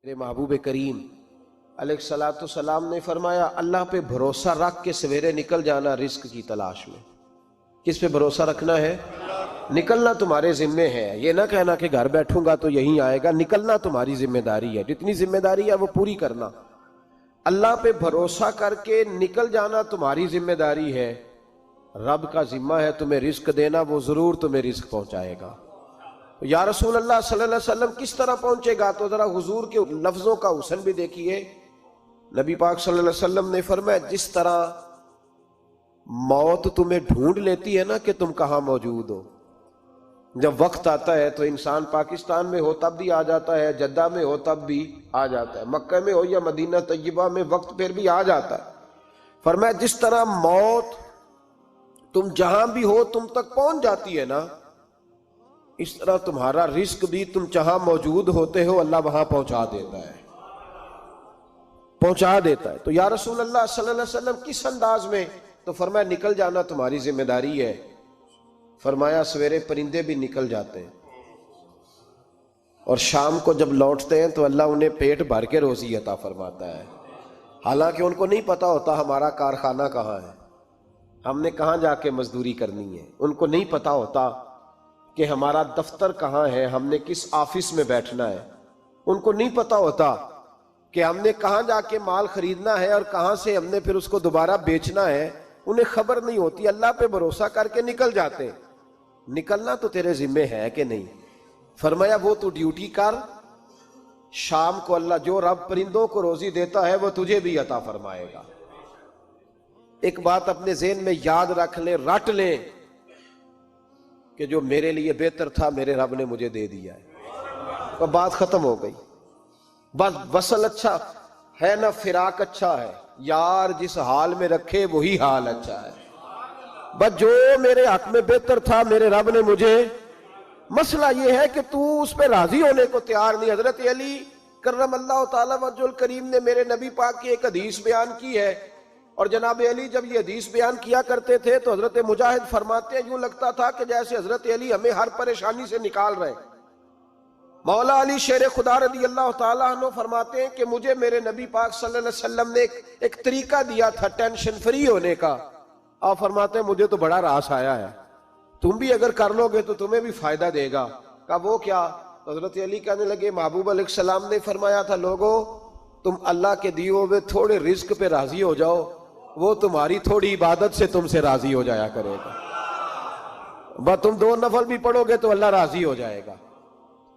میرے محبوب کریم علیہ نے فرمایا اللہ پہ بھروسہ رکھ کے سویرے نکل جانا رزق کی تلاش میں۔ کس پہ بھروسہ رکھنا ہے؟ نکلنا تمہارے ذمے ہے، یہ نہ کہنا کہ گھر بیٹھوں گا تو یہیں آئے گا، نکلنا تمہاری ذمہ داری ہے، جتنی ذمہ داری ہے وہ پوری کرنا۔ اللہ پہ بھروسہ کر کے نکل جانا تمہاری ذمہ داری ہے، رب کا ذمہ ہے تمہیں رزق دینا، وہ ضرور تمہیں رزق پہنچائے گا۔ یا رسول اللہ صلی اللہ علیہ وسلم کس طرح پہنچے گا؟ تو ذرا حضور کے لفظوں کا حسن بھی دیکھیے۔ نبی پاک صلی اللہ علیہ وسلم نے فرمایا جس طرح موت تمہیں ڈھونڈ لیتی ہے نا کہ تم کہاں موجود ہو، جب وقت آتا ہے تو انسان پاکستان میں ہو تب بھی آ جاتا ہے، جدہ میں ہو تب بھی آ جاتا ہے، مکہ میں ہو یا مدینہ طیبہ میں وقت پھر بھی آ جاتا ہے۔ فرمایا جس طرح موت تم جہاں بھی ہو تم تک پہنچ جاتی ہے نا، اس طرح تمہارا رزق بھی تم جہاں موجود ہوتے ہو اللہ وہاں پہنچا دیتا ہے، پہنچا دیتا ہے۔ تو یا رسول اللہ صلی اللہ علیہ وسلم کس انداز میں؟ تو فرمایا نکل جانا تمہاری ذمہ داری ہے۔ فرمایا سویرے پرندے بھی نکل جاتے ہیں اور شام کو جب لوٹتے ہیں تو اللہ انہیں پیٹ بھر کے روزی عطا فرماتا ہے، حالانکہ ان کو نہیں پتا ہوتا ہمارا کارخانہ کہاں ہے، ہم نے کہاں جا کے مزدوری کرنی ہے، ان کو نہیں پتا ہوتا کہ ہمارا دفتر کہاں ہے، ہم نے کس آفس میں بیٹھنا ہے، ان کو نہیں پتا ہوتا کہ ہم نے کہاں جا کے مال خریدنا ہے اور کہاں سے ہم نے پھر اس کو دوبارہ بیچنا ہے، انہیں خبر نہیں ہوتی۔ اللہ پہ بھروسہ کر کے نکل جاتے ہیں۔ نکلنا تو تیرے ذمہ ہے کہ نہیں؟ فرمایا وہ تو ڈیوٹی کر، شام کو اللہ جو رب پرندوں کو روزی دیتا ہے وہ تجھے بھی عطا فرمائے گا۔ ایک بات اپنے ذہن میں یاد رکھ لیں، رٹ لیں کہ جو میرے لیے بہتر تھا میرے رب نے مجھے دے دیا ہے، تو بات ختم ہو گئی۔ بس وصل اچھا ہے نہ فراق اچھا ہے، یار جس حال میں رکھے وہی حال اچھا ہے۔ بس جو میرے حق میں بہتر تھا میرے رب نے مجھے، مسئلہ یہ ہے کہ تو اس پہ راضی ہونے کو تیار نہیں۔ حضرت علی کرم اللہ تعالیٰ وجہ الکریم نے میرے نبی پاک کی ایک حدیث بیان کی ہے، اور جناب علی جب یہ حدیث بیان کیا کرتے تھے تو حضرت مجاہد فرماتے ہیں یوں لگتا تھا کہ جیسے حضرت علی ہمیں ہر پریشانی سے نکال رہے ہیں۔ مولا علی شیر خدا رضی اللہ تعالیٰ عنہ فرماتے ہیں کہ مجھے میرے نبی پاک صلی اللہ علیہ وسلم نے ایک طریقہ دیا تھا ٹینشن فری ہونے کا۔ آپ فرماتے ہیں مجھے تو بڑا راس آیا ہے، تم بھی اگر کر لو گے تو تمہیں بھی فائدہ دے گا۔ کہا وہ کیا؟ حضرت علی کہنے لگے محبوب علیہ السلام نے فرمایا تھا لوگو تم اللہ کے دیے ہوئے تھوڑے رزق پہ راضی ہو جاؤ، وہ تمہاری تھوڑی عبادت سے تم سے راضی ہو جایا کرے گا۔ بس تم 2 نفل بھی پڑھو گے تو اللہ راضی ہو جائے گا،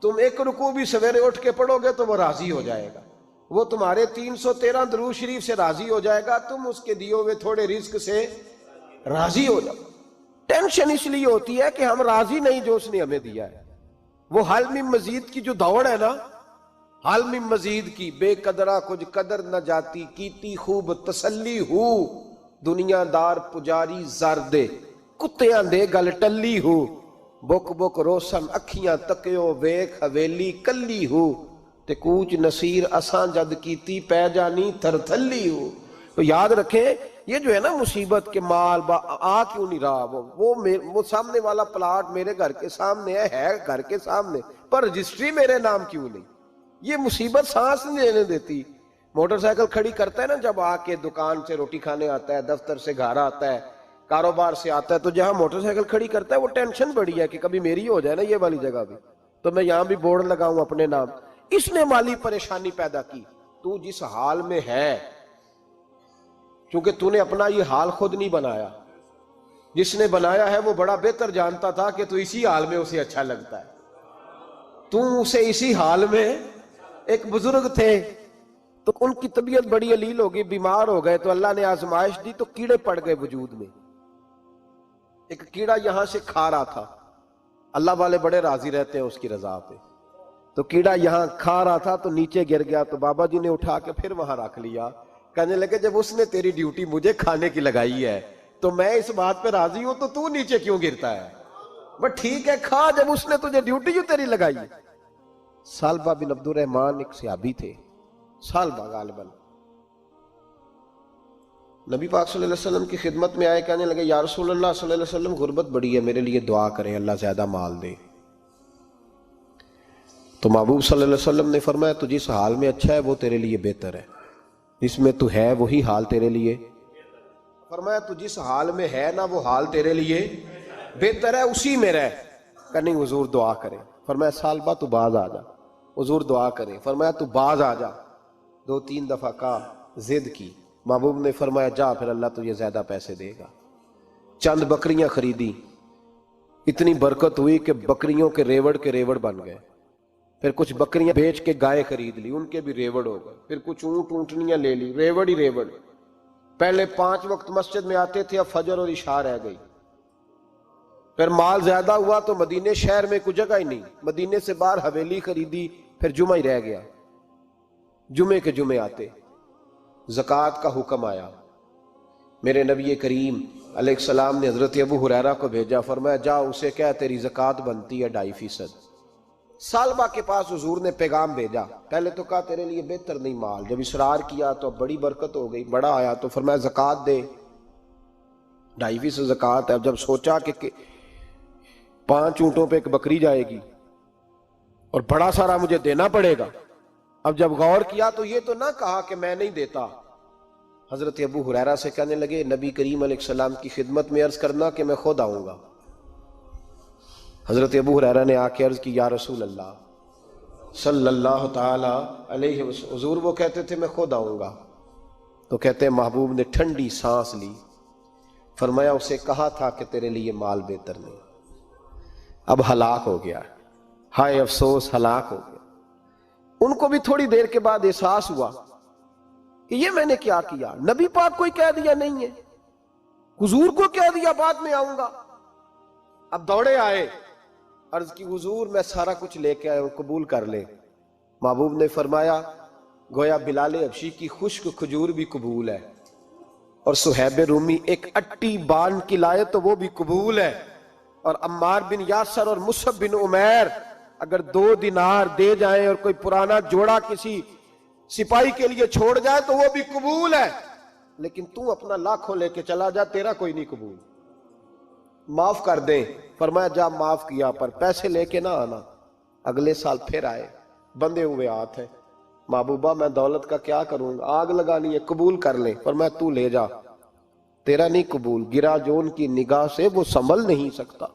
تم 1 رکوع بھی سویرے اٹھ کے پڑھو گے تو وہ راضی ہو جائے گا، وہ تمہارے 313 درود شریف سے راضی ہو جائے گا، تم اس کے دیے ہوئے تھوڑے رزق سے راضی ہو جاؤ۔ ٹینشن اس لیے ہوتی ہے کہ ہم راضی نہیں جو اس نے ہمیں دیا ہے۔ وہ حل میں مزید کی جو دوڑ ہے نا، حل میں مزید کی، بے قدرہ کچھ قدر نہ جاتی، کیتی خوب تسلی ہو، دنیا دار پجاری زردے کتیاں دے گل ٹلی ہو، بک بک روشن اکھیاں تکیو ویکھ حویلی کلی ہو، تے کوچ نصیر اساں جد کیتی پہ جانی تھر تھلی ہو۔ تو یاد رکھیں یہ جو ہے نا مصیبت کے مال آ کیوں نہیں رہا، وہ سامنے والا پلاٹ میرے گھر کے سامنے ہے گھر کے سامنے، پر رجسٹری میرے نام کیوں نہیں؟ یہ مصیبت سانس نہیں لینے دیتی۔ موٹر سائیکل کھڑی کرتا ہے نا جب آ کے دکان سے روٹی کھانے آتا ہے، دفتر سے گھر آتا ہے، کاروبار سے آتا ہے، تو جہاں موٹر سائیکل کھڑی کرتا ہے وہ ٹینشن بڑی ہے کہ کبھی میری ہو جائے نا یہ والی جگہ بھی، تو میں یہاں بھی بورڈ لگاؤں اپنے نام۔ اس نے مالی پریشانی پیدا کی۔ تو جس حال میں ہے، کیونکہ تو نے اپنا یہ حال خود نہیں بنایا، جس نے بنایا ہے وہ بڑا بہتر جانتا تھا کہ تو اسی حال میں اسے اچھا لگتا ہے۔ تو اسے اسی حال میں، ایک بزرگ تھے تو ان کی طبیعت بڑی علیل ہو گئی، بیمار ہو گئے، تو اللہ نے آزمائش دی تو کیڑے پڑ گئے وجود میں۔ ایک کیڑا یہاں سے کھا رہا تھا، اللہ والے بڑے راضی رہتے ہیں اس کی رضا پہ، تو کیڑا یہاں کھا رہا تھا تو نیچے گر گیا، تو بابا جی نے اٹھا کے پھر وہاں رکھ لیا۔ کہنے لگے جب اس نے تیری ڈیوٹی مجھے کھانے کی لگائی ہے تو میں اس بات پہ راضی ہوں، تو نیچے کیوں گرتا ہے؟ بس ٹھیک ہے کھا، جب اس نے تجھے ڈیوٹی جو تیری لگائی ہے۔ سالبہ بن عبد الرحمن ایک صحابی تھے، سالبہ غالباً، نبی پاک صلی اللہ علیہ وسلم کی خدمت میں آئے، کہنے لگے یا رسول اللہ صلی اللہ علیہ وسلم غربت بڑی ہے، میرے لیے دعا کریں اللہ زیادہ مال دے۔ تو محبوب صلی اللہ علیہ وسلم نے فرمایا تو جس حال میں اچھا ہے وہ تیرے لیے بہتر ہے، جس میں تو ہے وہی حال تیرے لیے، فرمایا تو جس حال میں ہے نا وہ حال تیرے لیے بہتر ہے، اسی میں رہ۔ کہ نہیں حضور دعا کریں، فرمایا سال بعد تو باز آ جا، حضور دعا کریں، فرمایا تو باز آ جا، 2-3 دفعہ کہا، ضد کی، محبوب نے فرمایا جا پھر اللہ تجھے زیادہ پیسے دے گا۔ چند بکریاں خریدی، اتنی برکت ہوئی کہ بکریوں کے ریوڑ بن گئے، پھر کچھ بکریاں بیچ کے گائے خرید لی، ان کے بھی ریوڑ ہو گئے، پھر کچھ اونٹ اونٹنیاں لے لی، ریوڑ ہی ریوڑ۔ پہلے 5 وقت مسجد میں آتے تھے، اب فجر اور عشاء رہ گئی۔ پھر مال زیادہ ہوا تو مدینے شہر میں کوئی جگہ ہی نہیں، مدینے سے باہر حویلی خریدی، پھر جمعہ ہی رہ گیا، جمعے کے جمعے آتے۔ زکوٰۃ کا حکم آیا، میرے نبی کریم علیہ السلام نے حضرت ابو ہریرہ کو بھیجا، فرمایا جا اسے کہہ تیری زکوٰۃ بنتی ہے 2.5%۔ سالبہ کے پاس حضور نے پیغام بھیجا، پہلے تو کہا تیرے لیے بہتر نہیں مال، جب اصرار کیا تو بڑی برکت ہو گئی، بڑا آیا تو فرمایا زکوٰۃ دے، 2.5% زکوٰۃ ہے۔ اب جب سوچا کہ 5 اونٹوں پہ ایک بکری جائے گی اور بڑا سارا مجھے دینا پڑے گا، اب جب غور کیا تو یہ تو نہ کہا کہ میں نہیں دیتا۔ حضرت ابو ہریرہ سے کہنے لگے نبی کریم علیہ السلام کی خدمت میں عرض کرنا کہ میں خود آؤں گا۔ حضرت ابو ہریرہ نے آ کے عرض کی یا رسول اللہ صلی اللہ تعالی علیہ وسلم، حضور وہ کہتے تھے میں خود آؤں گا، تو کہتے ہیں محبوب نے ٹھنڈی سانس لی، فرمایا اسے کہا تھا کہ تیرے لیے مال بہتر نہیں، اب ہلاک ہو گیا، ہائے افسوس ہلاک ہو گیا۔ ان کو بھی تھوڑی دیر کے بعد احساس ہوا کہ یہ میں نے کیا کیا، نبی پاک کوئی کہہ دیا نہیں ہے، حضور کو کہہ دیا بعد میں آؤں گا۔ اب دوڑے آئے، عرض کی حضور میں سارا کچھ لے کے آیا ہوں، قبول کر لیں۔ محبوب نے فرمایا گویا بلال حبشی کی خشک کھجور بھی قبول ہے، اور صہیب رومی ایک اٹی بان کی لائے تو وہ بھی قبول ہے، اور عمار بن یاسر اور مصعب بن عمیر اگر 2 دینار دے جائیں اور کوئی پرانا جوڑا کسی سپاہی کے لیے چھوڑ جائے تو وہ بھی قبول ہے، لیکن تو اپنا لاکھوں لے کے چلا جا، تیرا کوئی نہیں قبول، معاف کر دیں۔ فرمایا جا معاف کیا، پر پیسے لے کے نہ آنا۔ اگلے سال پھر آئے، بندے ہوئے ہاتھ ہیں، محبوبہ میں دولت کا کیا کروں گا، آگ لگانی ہے، قبول کر لیں۔ فرمایا تو لے جا، تیرا نہیں قبول، گرا جو ان کی نگاہ سے وہ سنبھل نہیں سکتا۔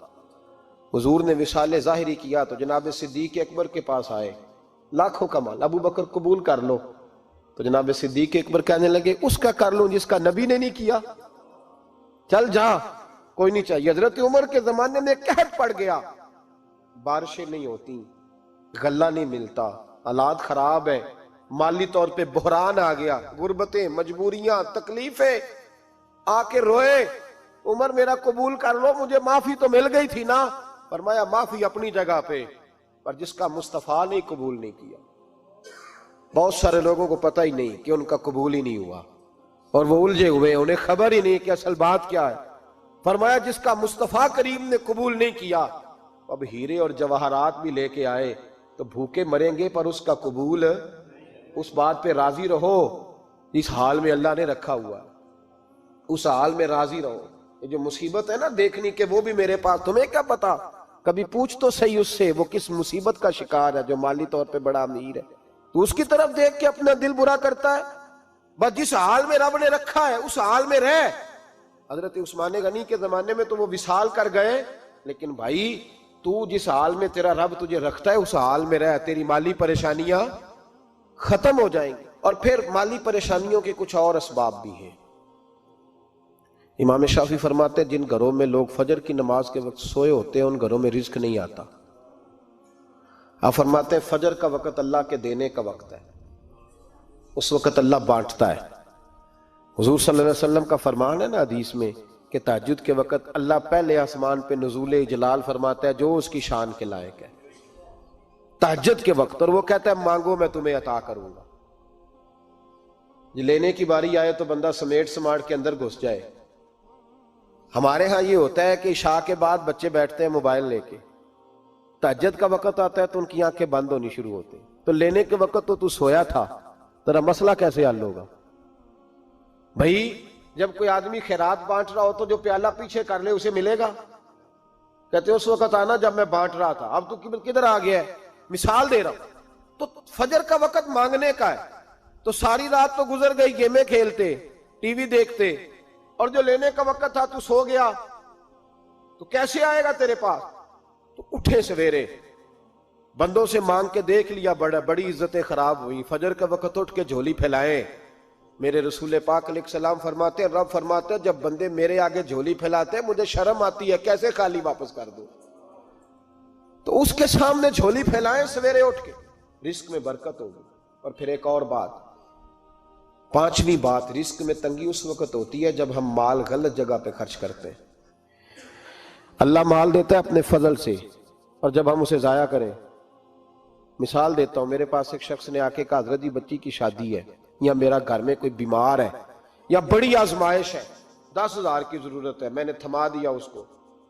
حضور نے وصال ظاہری کیا تو جناب صدیق اکبر کے پاس آئے، لاکھوں کا مال، ابو بکر قبول کر لو، تو جناب صدیق اکبر کہنے لگے اس کا کر لوں جس کا نبی نے نہیں کیا، چل جا کوئی نہیں چاہیے۔ حضرت عمر کے زمانے میں قحط پڑ گیا، بارشیں نہیں ہوتی، غلہ نہیں ملتا، حالات خراب ہے، مالی طور پہ بحران آ گیا، غربتیں، مجبوریاں، تکلیفیں، آ کے روئے، عمر میرا قبول کر لو، مجھے معافی تو مل گئی تھی نا۔ فرمایا معافی اپنی جگہ پہ، پر جس کا مصطفیٰ نے قبول نہیں کیا۔ بہت سارے لوگوں کو پتہ ہی نہیں کہ ان کا قبول ہی نہیں ہوا، اور وہ الجھے ہوئے، انہیں خبر ہی نہیں کہ اصل بات کیا ہے۔ فرمایا جس کا مصطفیٰ کریم نے قبول نہیں کیا، اب ہیرے اور جواہرات بھی لے کے آئے تو بھوکے مریں گے، پر اس کا قبول، اس بات پہ راضی رہو اس حال میں اللہ نے رکھا ہوا، اس حال میں راضی رہو۔ یہ جو مصیبت ہے نا دیکھنی کہ وہ بھی میرے پاس، تمہیں کیا پتا، کبھی پوچھ تو صحیح اس سے وہ کس مصیبت کا شکار ہے، جو مالی طور پہ بڑا امیر ہے، تو اس کی طرف دیکھ کے اپنا دل برا کرتا ہے۔ بس جس حال میں رب نے رکھا ہے اس حال میں رہ۔ حضرت عثمان غنی کے زمانے میں تو وہ وصال کر گئے، لیکن بھائی تو جس حال میں تیرا رب تجھے رکھتا ہے اس حال میں رہ، تیری مالی پریشانیاں ختم ہو جائیں گی۔ اور پھر مالی پریشانیوں کے کچھ اور اسباب بھی ہیں۔ امام شافعی فرماتے ہیں جن گھروں میں لوگ فجر کی نماز کے وقت سوئے ہوتے ہیں ان گھروں میں رزق نہیں آتا۔ آپ فرماتے ہیں فجر کا وقت اللہ کے دینے کا وقت ہے، اس وقت اللہ بانٹتا ہے۔ حضور صلی اللہ علیہ وسلم کا فرمان ہے نا حدیث میں کہ تہجد کے وقت اللہ پہلے آسمان پہ نزول جلال فرماتا ہے جو اس کی شان کے لائق ہے تہجد کے وقت، اور وہ کہتا ہے مانگو میں تمہیں عطا کروں گا۔ لینے کی باری آئے تو بندہ سمیٹ سماٹ کے اندر گھس جائے۔ ہمارے ہاں یہ ہوتا ہے کہ عشاء کے بعد بچے بیٹھتے ہیں موبائل لے کے، تہجد کا وقت آتا ہے تو ان کی آنکھیں بند ہونی شروع ہوتی، تو لینے کے وقت تو سویا تھا، تیرا مسئلہ کیسے حل ہوگا؟ بھائی جب کوئی آدمی خیرات بانٹ رہا ہو تو جو پیالہ پیچھے کر لے اسے ملے گا؟ کہتے اس وقت آنا جب میں بانٹ رہا تھا، اب تو کدھر آ گیا ہے؟ مثال دے رہا ہوں. تو فجر کا وقت مانگنے کا ہے, تو ساری رات تو گزر گئی گیمیں کھیلتے, ٹی وی دیکھتے, اور جو لینے کا وقت تھا تو سو گیا, تو کیسے آئے گا تیرے پاس؟ تو اٹھے سویرے, بندوں سے مانگ کے دیکھ لیا, بڑی عزتیں خراب ہوئی. فجر کا وقت اٹھ کے جھولی پھیلائیں. میرے رسول پاک علیہ السلام فرماتے ہیں, رب فرماتے ہیں جب بندے میرے آگے جھولی پھیلاتے ہیں مجھے شرم آتی ہے, کیسے خالی واپس کر دوں. تو اس کے سامنے جھولی پھیلائیں سویرے اٹھ کے, رزق میں برکت ہوگی. اور پھر ایک اور بات, پانچویں بات, رزق میں تنگی اس وقت ہوتی ہے جب ہم مال غلط جگہ پہ خرچ کرتے ہیں. اللہ مال دیتا ہے اپنے فضل سے, اور جب ہم اسے ضائع کریں. مثال دیتا ہوں, میرے پاس ایک شخص نے آ کے کہا حضرت جی بچی کی شادی ہے, یا میرا گھر میں کوئی بیمار ہے, یا بڑی آزمائش ہے, 10,000 کی ضرورت ہے. میں نے تھما دیا اس کو.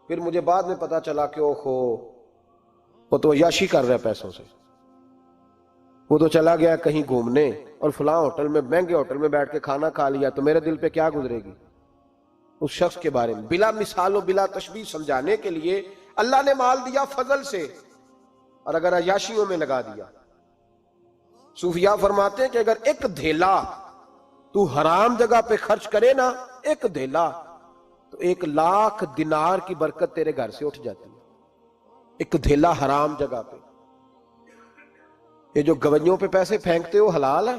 پھر مجھے بعد میں پتا چلا کہ وہ تو عیاشی کر رہا ہے پیسوں سے, وہ تو چلا گیا کہیں گھومنے اور فلاں ہوٹل میں, مہنگے ہوٹل میں بیٹھ کے کھانا کھا لیا. تو میرے دل پہ کیا گزرے گی اس شخص کے بارے میں؟ بلا مثال و بلا تشبیہ سمجھانے کے لیے اللہ نے مال دیا فضل سے, اور اگر عیاشیوں میں لگا دیا. صوفیاء فرماتے ہیں کہ اگر ایک دھیلا تو حرام جگہ پہ خرچ کرے نا, ایک دھیلا, تو 1,00,000 دینار کی برکت تیرے گھر سے اٹھ جاتی ہے. ایک دھیلا حرام جگہ پہ. یہ جو گویوں پہ پیسے پھینکتے ہو حلال ہے؟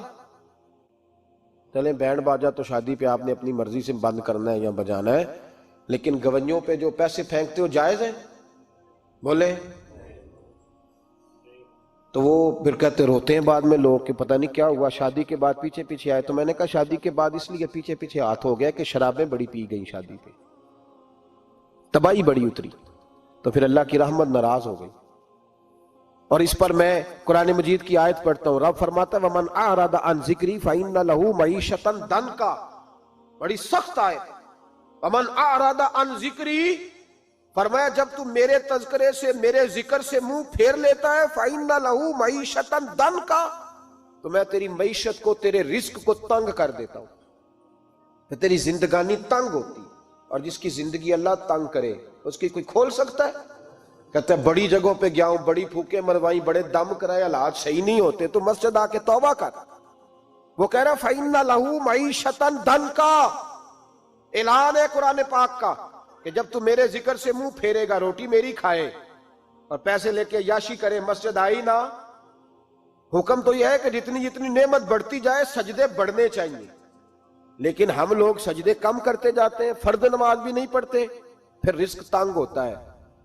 چلیں بینڈ باجا تو شادی پہ آپ نے اپنی مرضی سے بند کرنا ہے یا بجانا ہے, لیکن گویوں پہ جو پیسے پھینکتے ہو جائز ہے؟ بولے. تو وہ پھر کہتے روتے ہیں بعد میں لوگ کہ پتہ نہیں کیا ہوا, شادی کے بعد پیچھے پیچھے آئے. تو میں نے کہا شادی کے بعد اس لیے پیچھے پیچھے ہاتھ ہو گیا کہ شرابیں بڑی پی گئی شادی پہ, تباہی بڑی اتری, تو پھر اللہ کی رحمت ناراض ہو گئی. اور اس پر میں قرآن مجید کی آیت پڑھتا ہوں, رب فرماتا ہے وَمَنْ أَعْرَضَ عَنْ ذِكْرِي فَإِنَّ لَهُ مَعِيشَةً ضَنْكًا. بڑی سخت آیت. وَمَنْ أَعْرَضَ عَنْ ذِكْرِي, فرمایا جب تو میرے تذکرے سے, میرے ذکر سے منہ پھیر لیتا ہے, فَإِنَّ لَهُ مَعِيشَةً ضَنْكًا, تو میں تیری معیشت کو, تیرے رزق کو تنگ کر دیتا ہوں. تو تیری زندگانی تنگ ہوتی, اور جس کی زندگی اللہ تنگ کرے اس کی کوئی کھول سکتا ہے؟ کہتا ہے بڑی جگہوں پہ گیا ہوں, بڑی پھوکے مروائی, بڑے دم کرائے, حالات صحیح نہیں ہوتے, تو مسجد آ کے توبہ کر. وہ کہہ رہا فَإِنَّ لَهُ مَعِيشَةً ضَنْكًا. اعلان ہے قرآن پاک کا کہ جب تو میرے ذکر سے منہ پھیرے گا, روٹی میری کھائے اور پیسے لے کے عیاشی کرے, مسجد آئی نہ. حکم تو یہ ہے کہ جتنی جتنی نعمت بڑھتی جائے سجدے بڑھنے چاہیے, لیکن ہم لوگ سجدے کم کرتے جاتے ہیں, فرض نماز بھی نہیں پڑھتے, پھر رزق تنگ ہوتا ہے,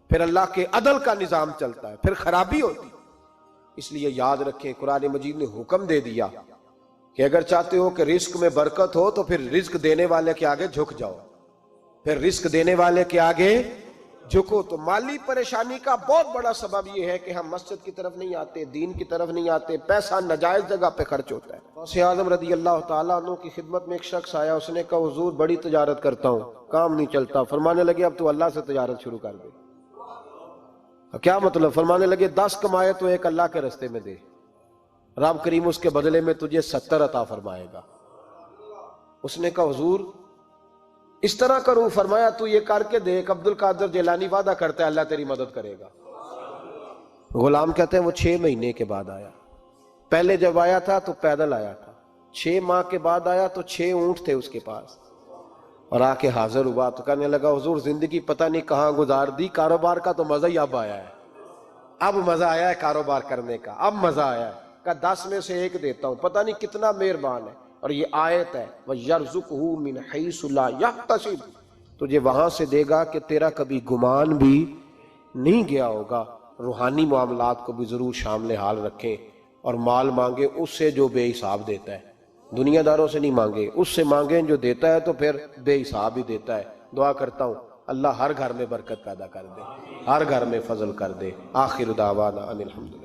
پھر اللہ کے عدل کا نظام چلتا ہے, پھر خرابی ہوتی. اس لیے یاد رکھیں قرآن مجید نے حکم دے دیا کہ اگر چاہتے ہو کہ رزق میں برکت ہو تو پھر رزق دینے والے کے آگے جھک جاؤ, پھر رزق دینے والے کے آگے جھکو. تو مالی پریشانی کا بہت بڑا سبب یہ ہے کہ ہم مسجد کی طرف نہیں آتے, دین کی طرف نہیں آتے, پیسہ ناجائز جگہ پہ خرچ ہوتا ہے. غوث اعظم رضی اللہ تعالیٰ عنہ کی خدمت میں ایک شخص آیا, اس نے کہا حضور بڑی تجارت کرتا ہوں, کام نہیں چلتا. فرمانے لگے اب تو اللہ سے تجارت شروع کر دے. کیا مطلب؟ فرمانے لگے 10 کمائے تو ایک اللہ کے رستے میں دے, رب کریم اس کے بدلے میں تجھے 70 عطا فرمائے گا. اس نے کہا حضور اس طرح کروں؟ فرمایا تو یہ کر کے دیکھ, عبد القادر جیلانی وعدہ کرتا ہے اللہ تیری مدد کرے گا. غلام کہتے ہیں وہ 6 مہینے کے بعد آیا. پہلے جب آیا تھا تو پیدل آیا تھا, 6 ماہ کے بعد آیا تو 6 اونٹ تھے اس کے پاس, اور آ کے حاضر ہوا تو کہنے لگا حضور زندگی پتہ نہیں کہاں گزار دی, کاروبار کا تو مزہ ہی اب آیا ہے, اب مزہ آیا ہے کاروبار کرنے کا, اب مزہ آیا ہے. کہ 10 میں سے 1 دیتا ہوں, پتہ نہیں کتنا مہربان ہے. اور یہ آیت ہے وَيَرْزُقْهُ مِنْ حَيْثُ لَا يَحْتَسِبُ, تجھے وہاں سے دے گا کہ تیرا کبھی گمان بھی نہیں گیا ہوگا. روحانی معاملات کو بھی ضرور شامل حال رکھیں, اور مال مانگے اس سے جو بے حساب دیتا ہے, دنیا داروں سے نہیں مانگے, اس سے مانگیں جو دیتا ہے تو پھر بے حساب ہی دیتا ہے. دعا کرتا ہوں اللہ ہر گھر میں برکت پیدا کر دے, ہر گھر میں فضل کر دے. آخر دعوانا ان الحمدللہ.